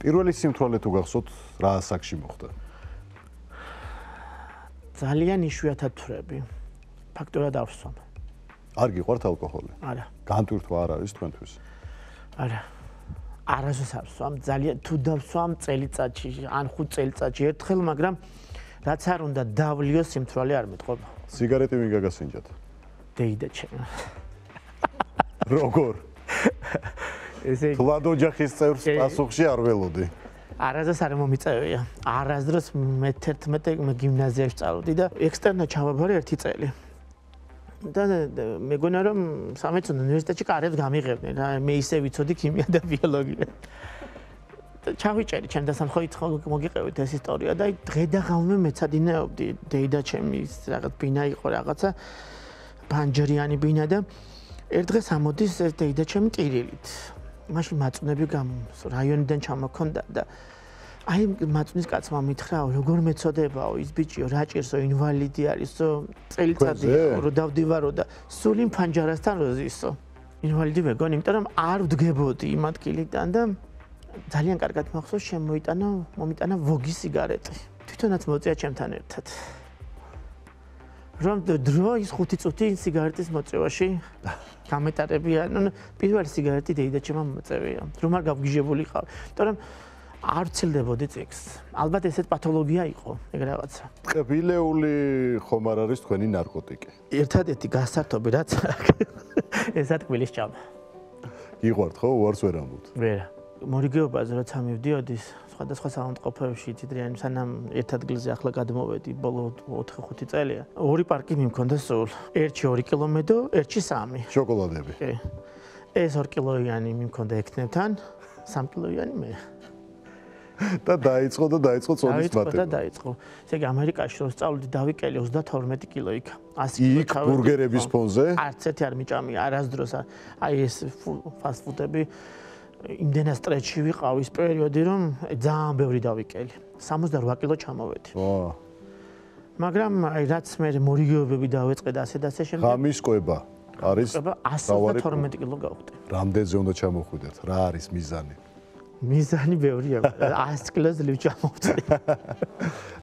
პირველი სიმთვრალე თუ გახსოვთ, რა ასაკში მოხდა? ძალიან იშვიათად ვთვრები. ფაქტურად არ ვსვამ. არ გიყვართ ალკოჰოლი? არა. განტვირთვა არ არის თქვენთვის? არა. არასდროს არ ვსვამ. ძალიან თუ დავსვამ წელიწადში, ან 5 წელიწადში ერთხელ, მაგრამ რაც არ უნდა დავლიო სიმთვრალე არ მეტყობა. სიგარეტი ვინ გაგასინჯათ? დეიდა ჩემი. როგორ? ესე თლად ოჯახის წევრს პასუხში არ ველოდი. არასდროს არ მომიწევია. არასდროს მე-11 გიმნაზიაში წავედი და ექსტერნო ჩამაბარე 1 წელი. და მეგონა რომ სამეცნიერო უნივერსიტეტში კარებს გამიღებდნენ რა მე ისე ვიცოდი ქიმია და ბიოლოგია. ჩავიჭერი ჩემ დასამხოით მოგიყევით ეს ისტორია და დღე და ღამე მეცადინეობდი დეიდა ჩემის რაღაც ბინა იყო რაღაცა ბანჯერიანი ბინა და ერთ დღეს ამოდის ეს დეიდა ჩემი ტირილით. მაშინ მაწვნები რაიონიდან ჩამოქონდა და აი მაწვნის კაცმა მითხრა როგორ მეწოდებაო ის ბიჭიო რა ჭირსო ინვალიდი არისო წელიწადი რო დავდივარო და სული ფანჯარასთან რო ზისო ინვალიდი ვეგონი იმიტომ რომ არ ვდგებოდი იმ ადგილიდან და ძალიან კარგად მახსოვს მომიტანა ვოგი სიგარეტი თვითონაც მოწია ჩემთან ერთად რომ დრო ის 5 წუთი სიგარეტის მოწევაში გამეტარებია პირველი სიგარეტი დეიდა ჩემმა მოწევია რომ არ გავგიჟებულიყავ იმიტომ რომ არ ვცილდებოდი წიგს. ალბათ ესეთ პათოლოგია იყო, ეგ რაღაცა. ტყბილეული ხომ არ არის თქვენი ნარკოტიკი? ერთადერთი გასართობი რაც ესა ტყბილის ჭამა. გიყვართ ხო? უარს ვერ ამბობთ. ვერა. მორიგეობაზე როცა მივდიოდი, სხვადასხვა საავადმყოფოებში თითრიანი სანამ ერთ ადგილზე ახლა გადმოვედი, ბოლო 4-5 წელია. ორი პარკი მიმქონდა სულ. ერთში 2 კილომეტრო, ერთში 3. შოკოლადები. კი. ეს 2 კილოიანი მიმქონდა ექნებთან, 3 კილოიანი მე. და დაიწყო წონის მატება. და დაიწყო. ესე იგი ამერიკაში რო სწავლობდი დავიკელი 32 კილო იქა. 100 იქ ბურგერების ფონზე? არც ერთი არ მიჭამია არასდროს. აი ეს ფასტ-ფუდები იმდენად სტრესში ვიყავ ის პერიოდი რომ ძალიან ბევრი დავიკელი. 68 კილო ჩამოვედი. ვა. მაგრამ აი რაც მე მორიგეობები დავეწყე და ასე და ასე შემდეგ. ღამის კვება არის 112 კილო გავხდი. რამდენზე უნდა ჩამოხვიდეთ? რა არის მიზანი? მიზანი ბევრია. 100 კილოს ლივ ჩამოვწი.